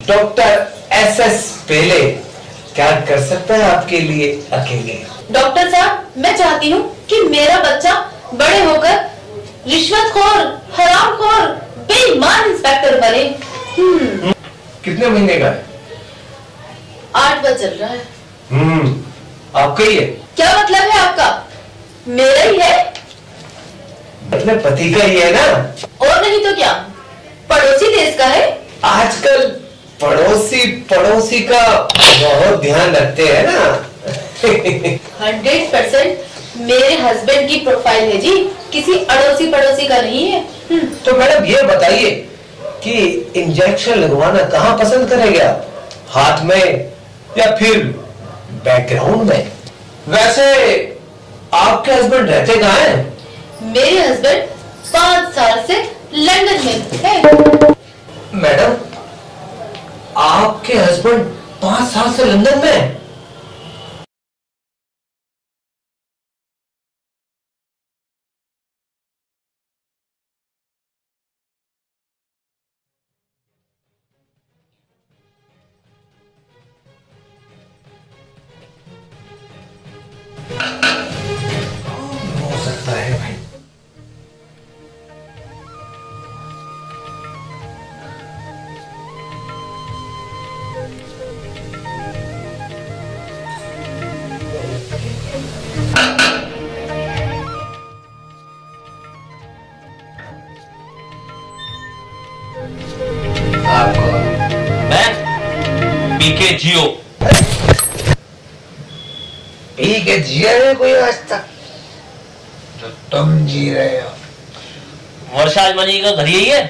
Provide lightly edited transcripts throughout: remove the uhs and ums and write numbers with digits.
Doctor SS पेले क्या कर सकता है आपके लिए अकेले? डॉक्टर साहब, मैं चाहती हूँ कि मेरा बच्चा बड़े होकर रिश्वतखोर, हरामखोर, बेईमान इंस्पेक्टर बने। कितने महीने का है? 8वां चल रहा है। आपका ही है? क्या मतलब है आपका? मेरा ही है। अपने पति का ही है ना? और नहीं तो क्या, पड़ोसी देश का है। आजकल पड़ोसी का बहुत ध्यान रखते हैं ना। 100% मेरे हस्बैंड की प्रोफाइल है जी, किसी अड़ोसी पड़ोसी का नहीं है। तो मैडम ये बताइए कि इंजेक्शन लगवाना कहाँ पसंद करेंगे आप? हाथ में या फिर बैकग्राउंड में? वैसे आपके हस्बैंड रहते कहाँ हैं? मेरे हस्बैंड 5 साल से लंदन में है। मैडम, आपके हस्बैंड 5 साल से लंदन में है? हो सकता है भाई। आपको मैं पीके जियो। पीके जिया है कोई आज तक जो तुम जी रहे हो? वर्षा आजमानी का घर यही है?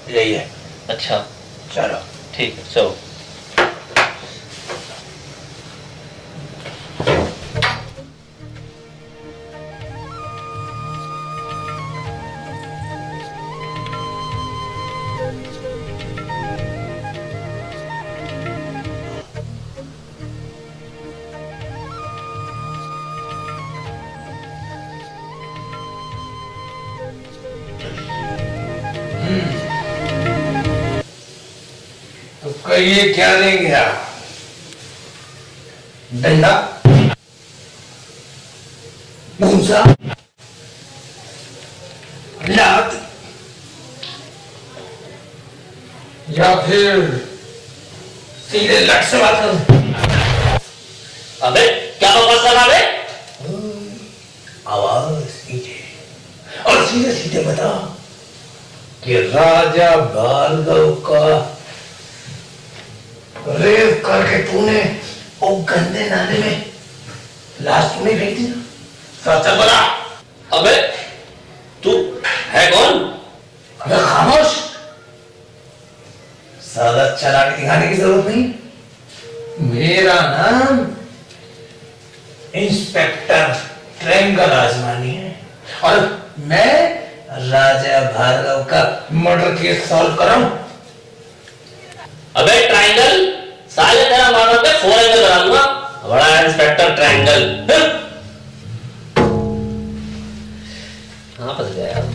यही है। अच्छा चलो ठीक है, चलो। तो कहिए क्या लेंगे आप? डंडा, भूसा, लात या फिर सीधे लट से बात करूं? अबे क्या बकवास कर रहा है? आवाज सीधे और सीधे सीधे बता कि राजा भार्गव का रेप करके तूने वो गंदे नाले में लाश तूने फेंक दी ना? सच बता। अबे तू है कौन? अबे खामोश। ज्यादा चालाकी दिखाने की जरूरत नहीं। मेरा नाम इंस्पेक्टर ट्रायंगल आजमानी है और मैं राजा भार्गव का मर्डर केस सॉल्व कराऊं। अबे ट्रायंगल, साले तेरा मानो पे 4 एंगल बना दूंगा। बड़ा इंस्पेक्टर ट्रायंगल। कहां फंस गया यार?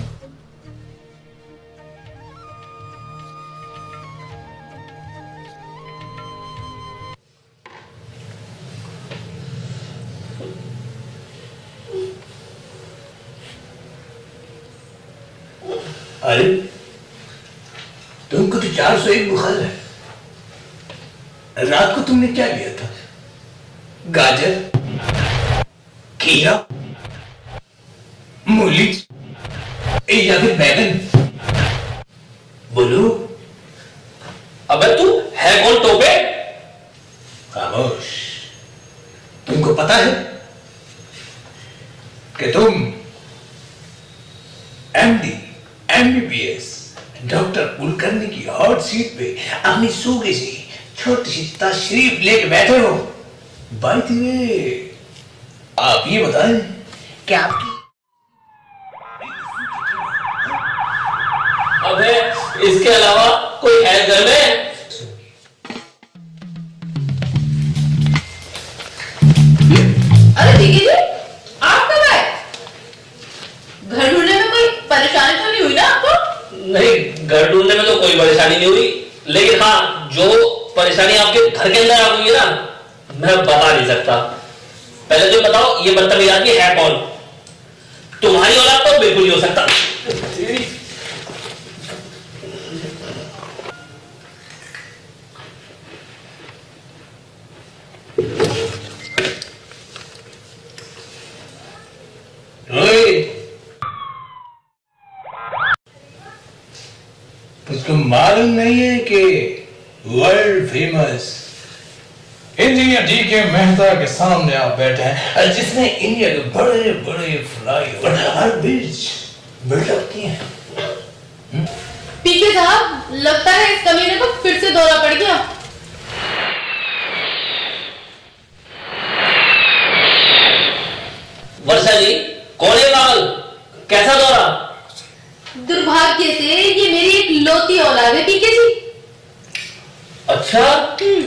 अरे तुमको तो 401 बुखार है। रात को तुमने क्या लिया था? गाजर, खीरा, मूली या फिर बैगन? बोलो। अबे तू है कौन टोपे? खामोश। तुमको पता है कि तुम MD, MBBS डॉक्टर कुलकर्णी की हॉट सीट पे अपनी सूखे सी छोटी सी तशरीफ लेके बैठे हो। बाय द वे, आप ये बताएं कि आपकी अबे इसके अलावा कोई है घर में? अरे दीदी जी, आप कब आए? घर ढूंढने में कोई परेशानी तो नहीं हुई ना आपको? मैं बता नहीं सकता। पहले तो बताओ ये बदतमीज आदमी है कौन? तुम्हारी औलाद तो बिल्कुल नहीं हो सकता। उसको मालूम नहीं है कि world famous engineer DK Mehta के सामने आप बैठे हैं, जिसने इंडिया के बड़े बड़े फ्लाईओवर हर ब्रिज बिल्डअप किए हैं। पीके साहब, लगता है इस कमीने को फिर से दौरा पड़ गया। वर्षा जी, कौन है पागल? कैसा दौरा? दुर्भाग्य से ये मेरी एक लौती औलाद है पीके जी। अच्छा,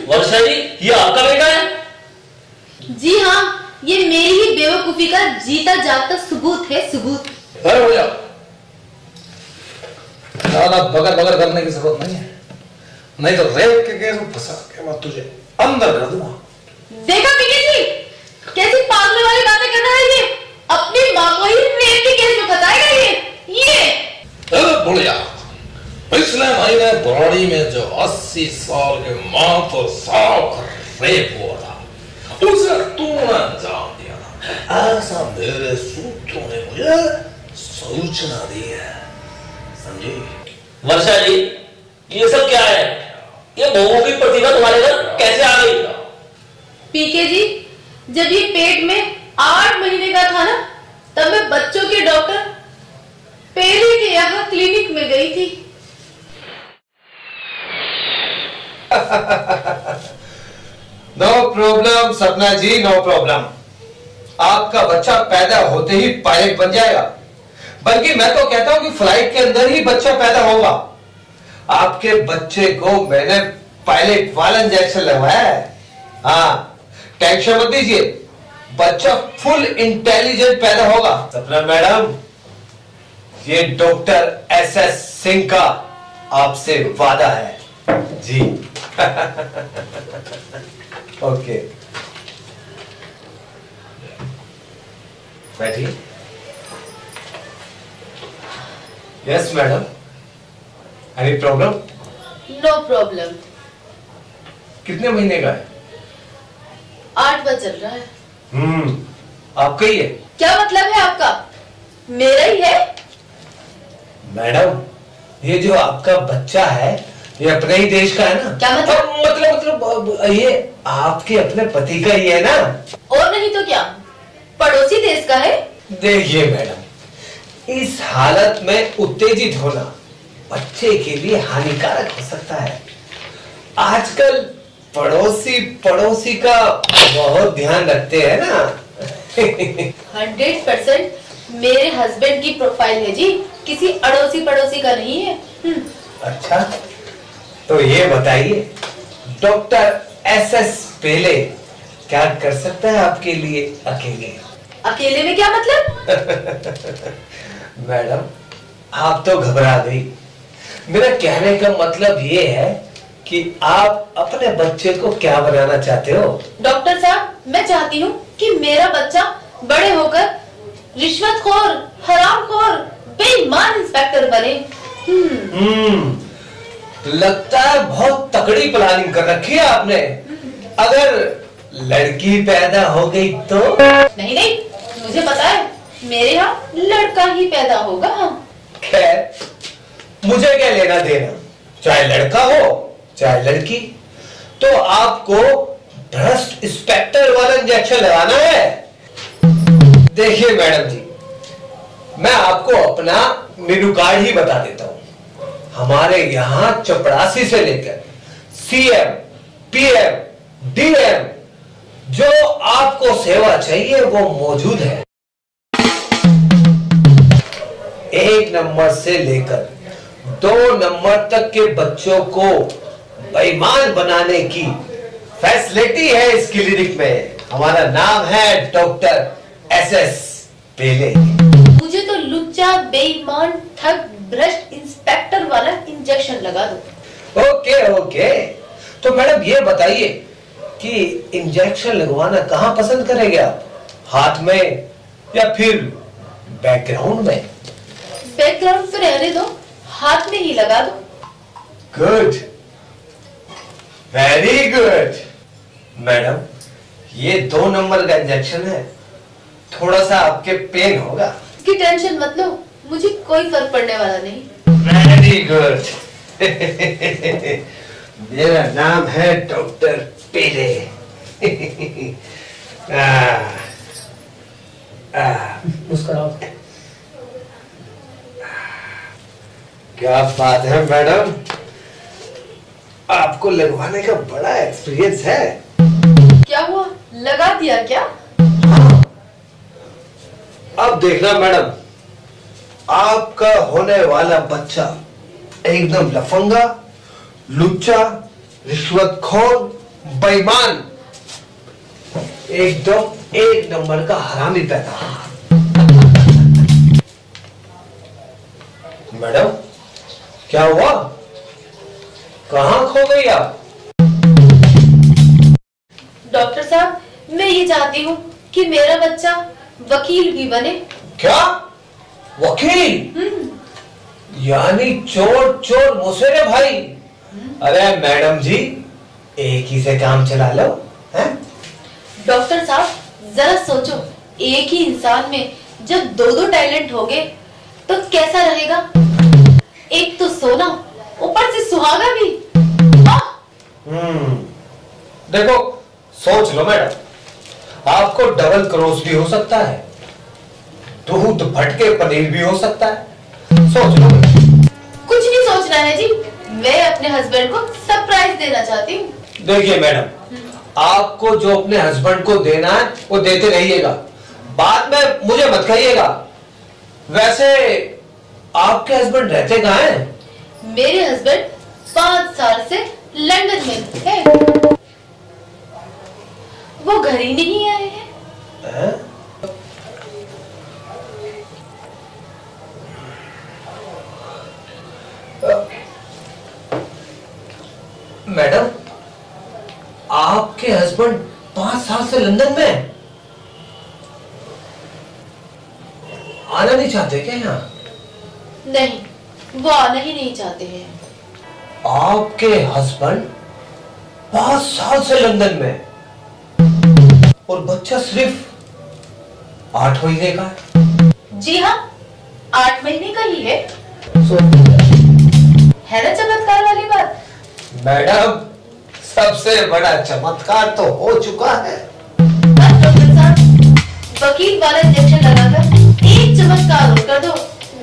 वर्षा जी ये आपका बेटा है? जी हाँ, ये मेरी ही बेवकूफी का जीता जागता सबूत है, सबूत। अरे हो जाओ, ज्यादा बगर बगर करने की जरूरत नहीं है, नहीं तो रेप के केस में फंसा के मैं तुझे अंदर कर दूंगा। देखा पीके जी, कैसी पागल वाली बातें कर रहा है ये। अपनी माँ को ही रेप के केस में फंसाएगा ये। बुढ़िया, पिछले महीने बॉडी में जो 80 साल के मात्र साफ रेप हुआ था, उसे तूने अंजाम दिया था, ऐसा मेरे सूत्रों ने मुझे सूचना दी है, समझी? वर्षा जी, ये सब क्या है? ये बहुओं की प्रतिभा तुम्हारे घर कैसे आ गई? पीके जी, जब ये पेट में 8 महीने का था ना, तब मैं बच्चों के डॉक्टर पेले के यहाँ क्लिनिक में गई थी। नो प्रॉब्लम सपना जी, नो प्रॉब्लम। आपका बच्चा पैदा होते ही पायलट बन जाएगा, बल्कि मैं तो कहता हूं कि फ्लाइट के अंदर ही बच्चा पैदा होगा। आपके बच्चे को मैंने पायलट वाला इंजेक्शन लगवाया है। हाँ, टेंशन मत लीजिए, बच्चा फुल इंटेलिजेंट पैदा होगा। सपना मैडम, ये डॉक्टर SS सिंह का आपसे वादा है जी। ओके, बैठिए। Yes madam, any problem? No problem. कितने महीने का है? 8वां चल रहा है। आपका ही है? क्या मतलब है आपका? मेरा ही है। मैडम, ये जो आपका बच्चा है ये अपने ही देश का है ना? क्या मतलब? मतलब ये आपके अपने पति का ही है ना? और नहीं तो क्या, पड़ोसी देश का है। देखिए मैडम, इस हालत में उत्तेजित होना बच्चे के लिए हानिकारक हो सकता है। आजकल पड़ोसी का बहुत ध्यान रखते हैं ना। 100% मेरे हस्बैंड की प्रोफाइल है जी, किसी अड़ोसी पड़ोसी का नहीं है। अच्छा, तो ये बताइए, डॉक्टर SS पेले क्या कर सकता है आपके लिए अकेले? अकेले में क्या मतलब? मैडम, आप तो घबरा गई। मेरा कहने का मतलब ये है कि आप अपने बच्चे को क्या बनाना चाहते हो? डॉक्टर साहब, मैं चाहती हूँ कि मेरा बच्चा बड़े होकर रिश्वतखोर, हरामखोर, बेईमान इंस्पेक्टर बने। लगता है बहुत तकड़ी प्लानिंग कर रखी है आपने। अगर लड़की पैदा हो गई तो? नहीं, मुझे पता है मेरे यहाँ लड़का ही पैदा होगा। खैर, मुझे क्या लेना देना, चाहे लड़का हो चाहे लड़की। तो आपको भ्रष्ट इंस्पेक्टर वाला इंजेक्शन लगाना है। देखिए मैडम जी, मैं आपको अपना मेनू कार्ड ही बता देता हूं। हमारे यहां चपरासी से लेकर CM, PM, DM जो आपको सेवा चाहिए वो मौजूद है। 1 नंबर से लेकर 2 नंबर तक के बच्चों को बेईमान बनाने की फैसिलिटी है इस क्लिनिक में। हमारा नाम है डॉक्टर SS पेले। मुझे तो लुच्चा, बेईमान, ठग, भ्रष्ट इंस्पेक्टर वाला इंजेक्शन लगा दो। ओके, तो मैडम ये बताइए, कि इंजेक्शन लगवाना कहां पसंद करेंगे आप, हाथ में या फिर बैकग्राउंड में? बैकग्राउंड पे रहने दो, हाथ में ही लगा दो। Good, very good. मैडम, ये 2 नंबर का इंजेक्शन है, थोड़ा सा आपके पेन होगा। की टेंशन मत लो, मुझे कोई फर्क पड़ने वाला नहीं। Very good. मेरा नाम है डॉक्टर पेले। मुस्कुराओ। क्या बात है मैडम, आपको लगवाने का बड़ा एक्सपीरियंस है। क्या हुआ, लगा दिया क्या? अब देखना मैडम, आपका होने वाला बच्चा एकदम लफंगा, लुच्चा, रिश्वतखोर, बेईमान, एकदम 1 नंबर का हरामी पैदा। मैडम, क्या हुआ, कहां खो गई आप? डॉक्टर साहब, मैं ये चाहती हूँ कि मेरा बच्चा वकील भी बने। क्या, वकील? यानी चोर चोर मुसेरे भाई। अरे मैडम जी, एक ही से काम चला लो, हैं? डॉक्टर साहब जरा सोचो, एक ही इंसान में जब 2 टैलेंट होंगे तो कैसा रहेगा? एक तो सोना, ऊपर से सुहागा भी। देखो, सोच लो मैडम, आपको डबल क्रॉस भी हो सकता है, दूध फटके पनीर भी हो सकता है, सोच लो। कुछ नहीं सोचना है जी, मैं अपने हस्बैंड को सरप्राइज देना चाहती हूँ। देखिए मैडम, आपको जो अपने हस्बैंड को देना है वो देते रहिएगा, बाद में मुझे मत कहिएगा। वैसे आपके हस्बैंड रहते कहाँ हैं? मेरे हस्बैंड 5 साल से लंदन में है, वो घर ही नहीं आए हैं। मैडम, आपके हस्बैंड 5 साल से लंदन में, आना नहीं चाहते क्या यहाँ? नहीं, वो आना ही नहीं चाहते हैं। आपके हस्बैंड 5 साल से लंदन में और बच्चा सिर्फ 8 महीने का है। जी हाँ, 8 महीने का ही है। है ना चमत्कार वाली बात? मैडम, सबसे बड़ा चमत्कार तो हो चुका है। बस डॉक्टर साहब, वकील वाला इंजेक्शन लगाकर एक चमत्कार और कर दो,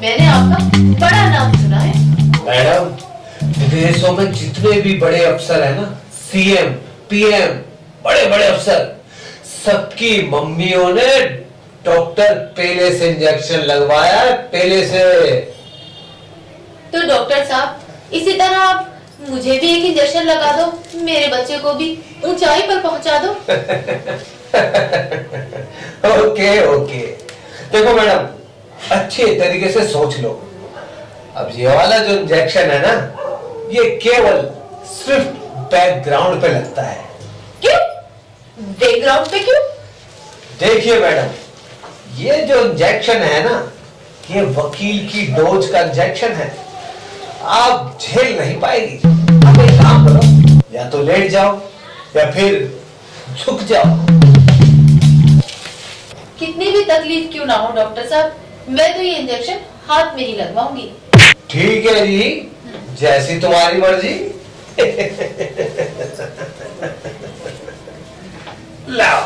मैंने आपका बड़ा नाम सुना है। मैडम, विदेशों में जितने भी बड़े अफसर है ना, सीएम, पीएम, बड़े बड़े अफसर, सबकी मम्मियों ने डॉक्टर पेले से इंजेक्शन लगवाया है, पेले से। तो डॉक्टर साहब, इसी तरह आप मुझे भी एक इंजेक्शन लगा दो, मेरे बच्चे को भी ऊंचाई पर पहुंचा दो। Okay okay. देखो मैडम, अच्छे तरीके से सोच लो, अब ये वाला जो इंजेक्शन है ना, ये केवल सिर्फ बैकग्राउंड पे लगता है। क्यों? बैकग्राउंड पे क्यों? देखिए मैडम, ये जो इंजेक्शन है ना, ये वकील की डोज का इंजेक्शन है, आप झेल नहीं पाएगी। आप एक काम करो, या तो लेट जाओ या फिर झुक जाओ। कितनी भी तकलीफ क्यों ना हो डॉक्टर साहब, मैं तो ये इंजेक्शन हाथ में ही लगवाऊंगी। ठीक है जी, जैसी तुम्हारी मर्जी। लाओ।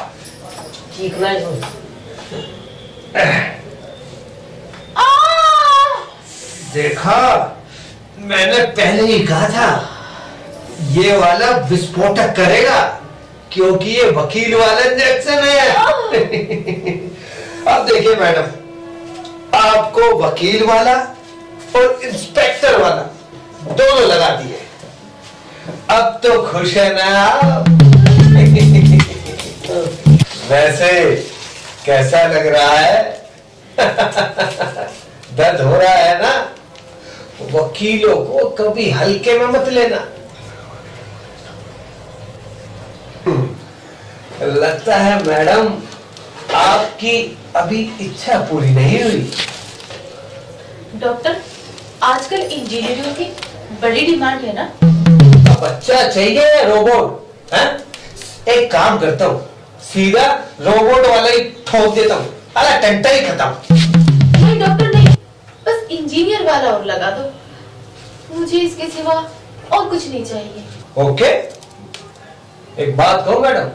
चीखना देखा, मैंने पहले ही कहा था, ये वाला विस्फोटक करेगा, क्योंकि ये वकील वाला इंजेक्शन है। अब देखिए मैडम, आपको वकील वाला और इंस्पेक्टर वाला दोनों लगा दिए, अब तो खुश है ना आप? वैसे कैसा लग रहा है? दर्द हो रहा है ना? वकीलों को कभी हल्के में मत लेना। लगता है मैडम आपकी अभी इच्छा पूरी नहीं हुई। डॉक्टर, आजकल इंजीनियरिंग की बड़ी डिमांड है ना? बच्चा चाहिए या रोबोट? हैं? एक काम करता हूँ, सीधा रोबोट वाला ही ठोक देता हूँ, अरे टंटा ही खत्म। नहीं डॉक्टर नहीं, बस इंजीनियर वाला और लगा दो, मुझे इसके सिवा और कुछ नहीं चाहिए। ओके, एक बात कहूँ मैडम,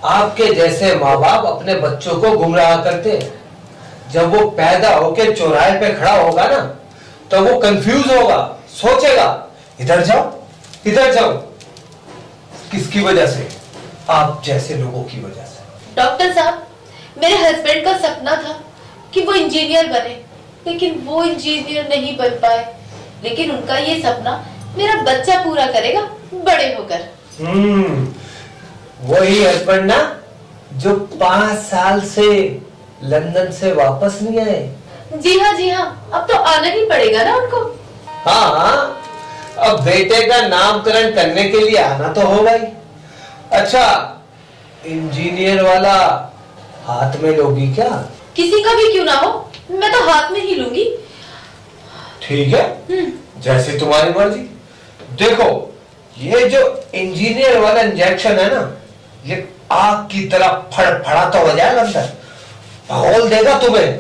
आपके जैसे माँ बाप अपने बच्चों को गुमराह करते हैं। जब वो पैदा होके चौराहे पे खड़ा होगा ना, तो वो कंफ्यूज होगा, सोचेगा इधर जाओ इधर जाओ। किसकी वजह से? आप जैसे लोगों की वजह से। डॉक्टर साहब, मेरे हस्बैंड का सपना था कि वो इंजीनियर बने, लेकिन वो इंजीनियर नहीं बन पाए। लेकिन उनका ये सपना मेरा बच्चा पूरा करेगा बड़े होकर। वही हस्बैंड ना जो 5 साल से लंदन से वापस नहीं आए। जी हाँ, अब तो आना ही पड़ेगा ना उनको। हाँ, अब बेटे का नामकरण करने के लिए आना तो होगा ही। अच्छा, इंजीनियर वाला हाथ में लोगी क्या? किसी का भी क्यों ना हो, मैं तो हाथ में ही लूंगी। ठीक है, जैसी तुम्हारी मर्जी। देखो, ये जो इंजीनियर वाला इंजेक्शन है ना, ये आग की तरह फड़फड़ाता हो जाएगा अंदर, भगोल देगा तुम्हें,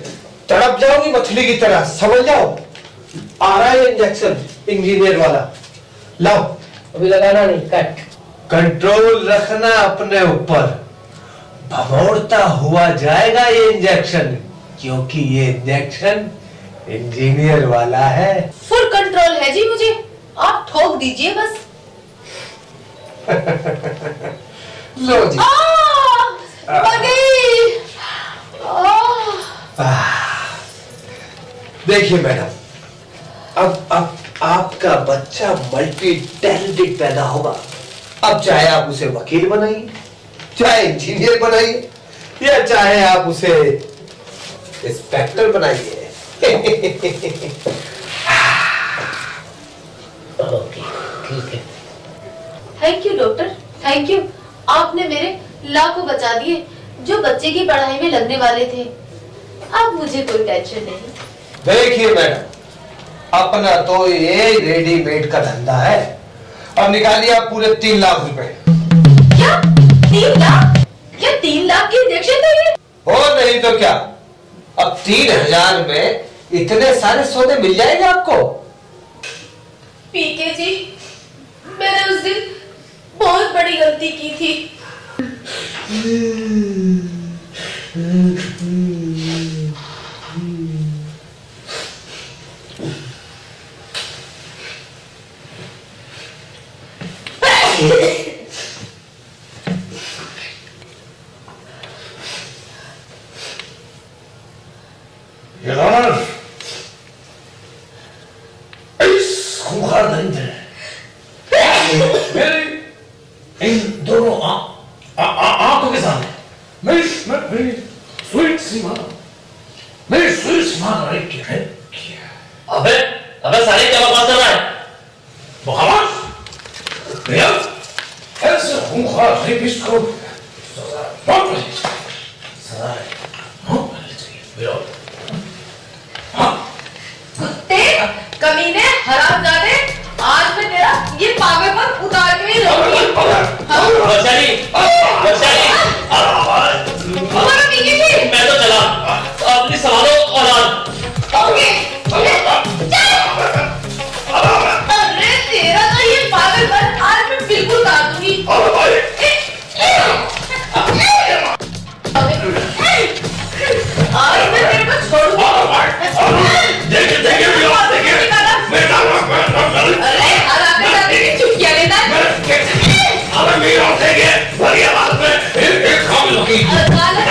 तड़प जाओगी मछली की तरह, समझ जाओ। आ रहा है इंजेक्शन इंजीनियर वाला, लाओ। अभी लगाना नहीं, कट। कंट्रोल रखना अपने ऊपर, भगोड़ता हुआ जाएगा ये इंजेक्शन, क्योंकि ये इंजेक्शन इंजीनियर वाला है। फुल कंट्रोल है जी मुझे, आप ठोक दीजिए बस। लो जी। मर गई। देखिए मैडम, अब आपका बच्चा मल्टी टैलेंटेड पैदा होगा। अब चाहे आप उसे वकील बनाइए, चाहे इंजीनियर बनाइए, या चाहे आप उसे इंस्पेक्टर बनाइए। ओके, ठीक है। Thank you doctor, thank you. आपने मेरे लाखों बचा दिए जो बच्चे की पढ़ाई में लगने वाले थे। अब मुझे कोई टेंशन नहीं। देखिए मैडम, अपना तो ये रेडीमेड का धंधा है। अब निकालिए आप पूरे 3 लाख रुपए। क्या 3 लाख? क्या 3 लाख की इंजेक्शन चाहिए? और नहीं तो क्या, अब 3000 में इतने सारे सौदे मिल जाएंगे आपको। पीके जी, मैंने उस दिन बहुत बड़ी गलती की थी। खूंखार दरिंदे मेरे इन दोनों आंखों के सामने मेरी स्वीट सी माँ, मेरी स्वीट सी माँ ने क्या? अबे अबे साले क्या बकवास कर रहा है? बकवास? भैया, ऐसे खूंखार रेपिस्ट को सजा बहुत मिलनी चाहिए, सजा बहुत मिलनी चाहिए। भैया, हाँ, कुत्ते, कमीने, हरामजादे, आज मैं तेरा ये पागलपन उतार के ही रहूंगी। वैशाली, वैशाली, बोलो पीके जी। मैं तो चला, अपनी संभालो औलाद। ओके, अरे तेरा तो ये पागलपन आज मैं बिल्कुल उतार दूंगी। आज मैं तेरे को छोड़ूंगी। अरे हराने जाने की चुटकियां लेता है। बढ़िया बात में एक काम लोगी। अदालत